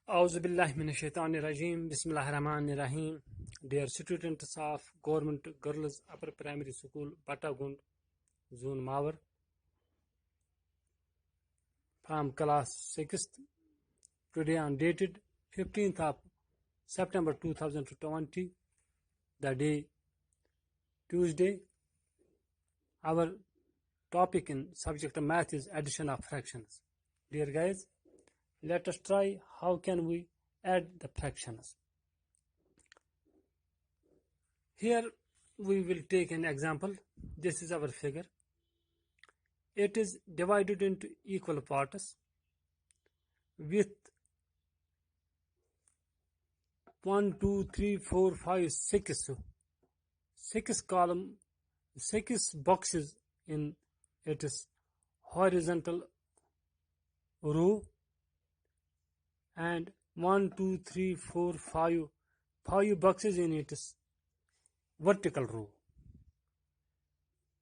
Auzubillahiminash-shaytanir-rajim. Bismillahir-rahmanir-rahim. Dear students of Government Girls Upper Primary School, Patagund, Zone Mawar, from class 6th, today on dated 15th of September 2020, the day Tuesday. Our topic in subject of math is addition of fractions. Dear guys, let us try how can we add the fractions. Here we will take an example. This is our figure. It is divided into equal parts with 1, 2, 3, 4, 5, 6 column, 6 boxes in its horizontal row, and 1, 2, 3, 4, 5 boxes in its vertical row.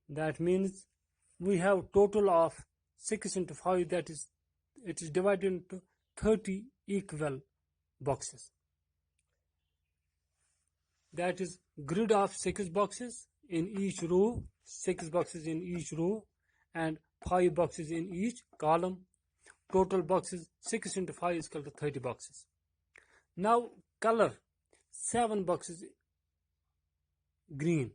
That means we have total of 6 into 5, that is, it is divided into 30 equal boxes. That is grid of 6 boxes in each row, 6 boxes in each row, and 5 boxes in each column. Total boxes 6 into 5 is equal to 30 boxes. Now color 7 boxes green.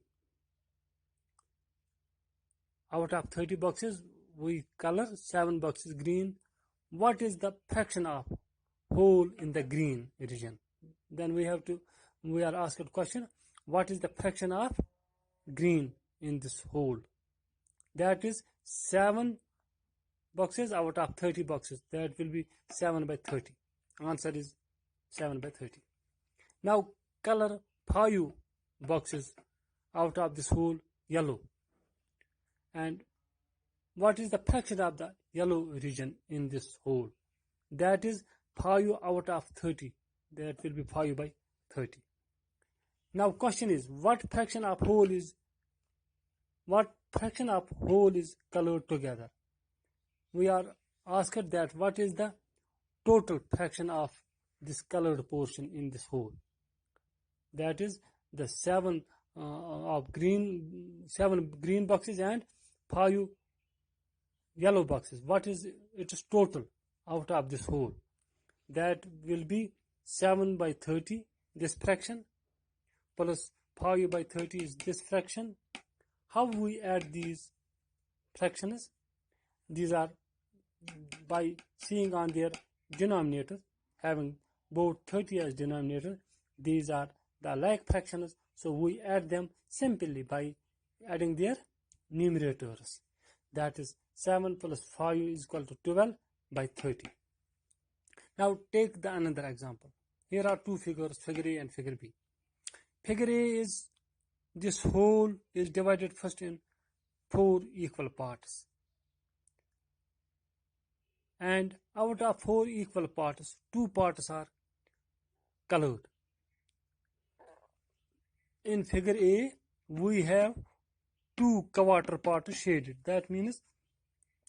Out of 30 boxes, we color 7 boxes green. What is the fraction of whole in the green region? Then we are asked a question, what is the fraction of green in this whole? That is 7 boxes out of 30 boxes. That will be 7 by 30. Answer is 7 by 30. Now color 5 boxes out of this whole yellow. And what is the fraction of the yellow region in this whole? That is 5 out of 30. That will be 5 by 30. Now question is, what fraction of whole is colored together? We are asked that what is the total fraction of this colored portion in this whole? That is the 7 green boxes and 5 yellow boxes. What is its total out of this whole? That will be 7 by 30, this fraction, plus 5 by 30 is this fraction. How we add these fractions? These are by seeing on their denominator, having both 30 as denominator. These are the like fractions, so we add them simply by adding their numerators. That is 7 plus 5 is equal to 12 by 30. Now take the another example. Here are two figures, figure A and figure B. Figure A is, this whole is divided first in 4 equal parts. And out of 4 equal parts, 2 parts are colored. In figure A, we have 2 quarter parts shaded. That means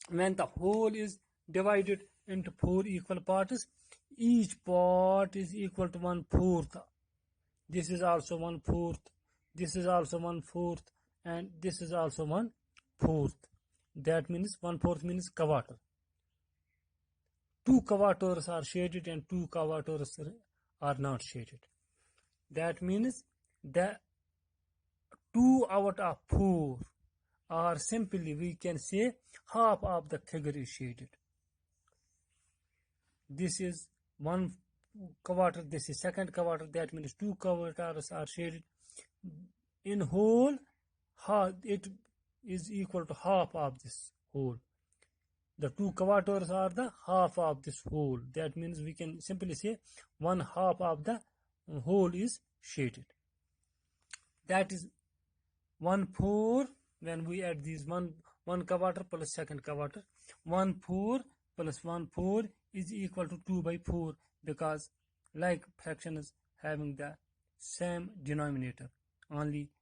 when the whole is divided into 4 equal parts, each part is equal to 1/4. This is also 1/4. This is also 1/4, and this is also 1/4. That means 1/4 means quarter. 2 quarters are shaded and 2 quarters are not shaded. That means the 2 out of 4 are simply, we can say, half of the figure is shaded. This is 1 quarter, this is second quarter, that means 2 quarters are shaded. In whole, it is equal to half of this whole. The 2 quarters are the half of this whole. That means we can simply say 1/2 of the whole is shaded. That is 1/4. When we add these one quarter plus second quarter, 1/4 plus 1/4 is equal to 2 by 4, because like fractions having the same denominator, only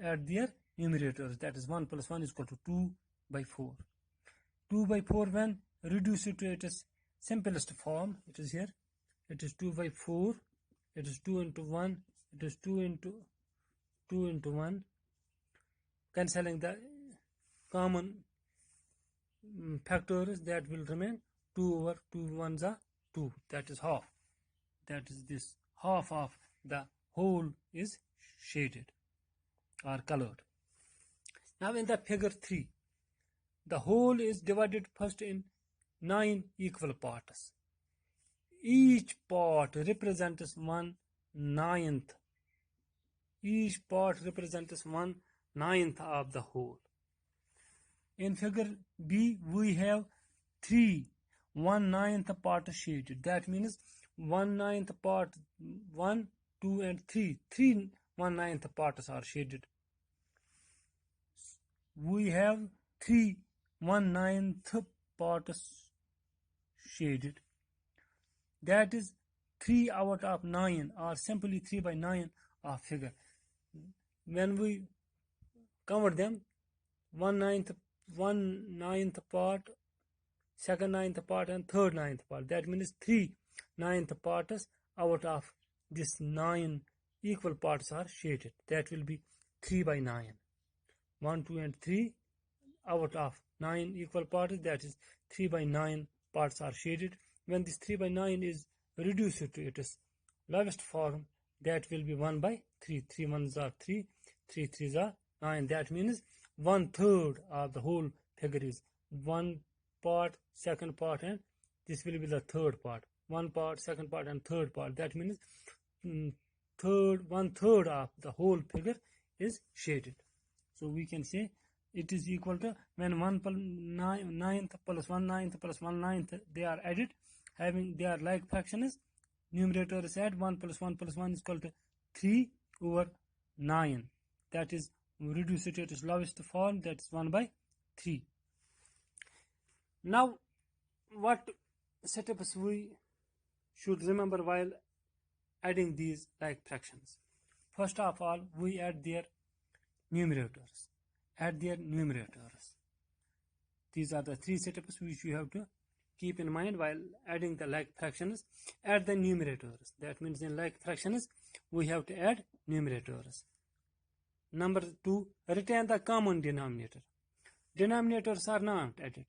add their numerators. That is 1 plus 1 is equal to 2 by 4. 2 by 4 when reduce it to its simplest form, it is here it is 2 by 4, it is 2 into 1, it is 2 into 1, cancelling the common factors, that will remain 2 over 2 ones are 2, that is half. That is, this half of the whole is shaded or colored. Now in the figure 3, the whole is divided first in 9 equal parts. Each part represents 1/9. Each part represents 1/9 of the whole. In figure B, we have 3 1/9 parts shaded. That means 1/9 part 1, 2, and 3. 3 1/9 parts are shaded. We have 3 1/9 parts shaded. That is 3 out of 9, or simply 3 by 9 of figure. When we count them, 1/9 part, 2/9 part, and 3/9 part. That means 3/9 parts out of this 9 equal parts are shaded. That will be 3 by 9. 1, 2, and 3 out of 9 equal parts, that is 3 by 9 parts are shaded. When this 3 by 9 is reduced to its lowest form, that will be 1 by 3. 3 ones are 3, 3 threes are 9. That means 1/3 of the whole figure is 1 part, 2nd part, and this will be the 3rd part. 1 part, 2nd part, and 3rd part. That means 1/3 of the whole figure is shaded. So we can say it is equal to, when 1/9 plus 1/9 plus 1/9 they are added, having they are like fractions, numerator is add 1 plus 1 plus 1 is equal to 3 over 9. That is reduced to its lowest form, that is 1 by 3. Now what steps we should remember while adding these like fractions? First of all, we add their numerators. These are the 3 steps which you have to keep in mind while adding the like fractions. Add the numerators. That means in like fractions we have to add numerators. Number 2, retain the common denominator. Denominators are not added.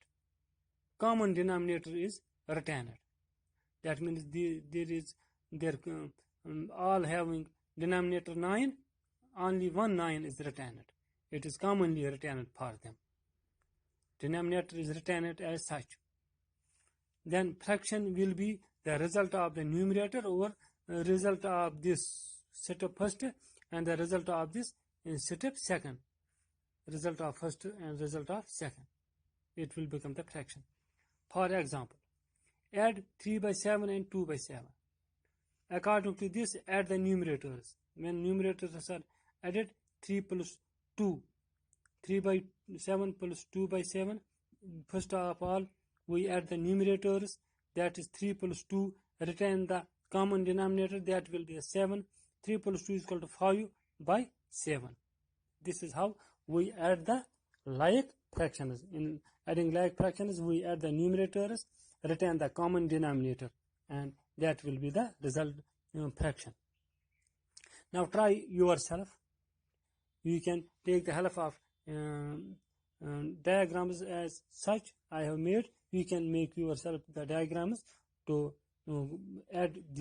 Common denominator is retained. That means all having denominator 9, only 1 9 is retained. It is commonly retained for them. Denominator is retained as such. Then fraction will be the result of the numerator over result of this step first and the result of this step second. Result of first and result of second. It will become the fraction. For example, add 3 by 7 and 2 by 7. According to this, add the numerators. When numerators are added, 3 plus 2. 3 by 7 plus 2 by 7. First of all, we add the numerators. That is 3 plus 2. Retain the common denominator. That will be 7. 3 plus 2 is equal to 5 by 7. This is how we add the like fractions. In adding like fractions, we add the numerators, retain the common denominator, and that will be the result fraction. Now try yourself. You can take the help of diagrams as such I have made. You can make yourself the diagrams to add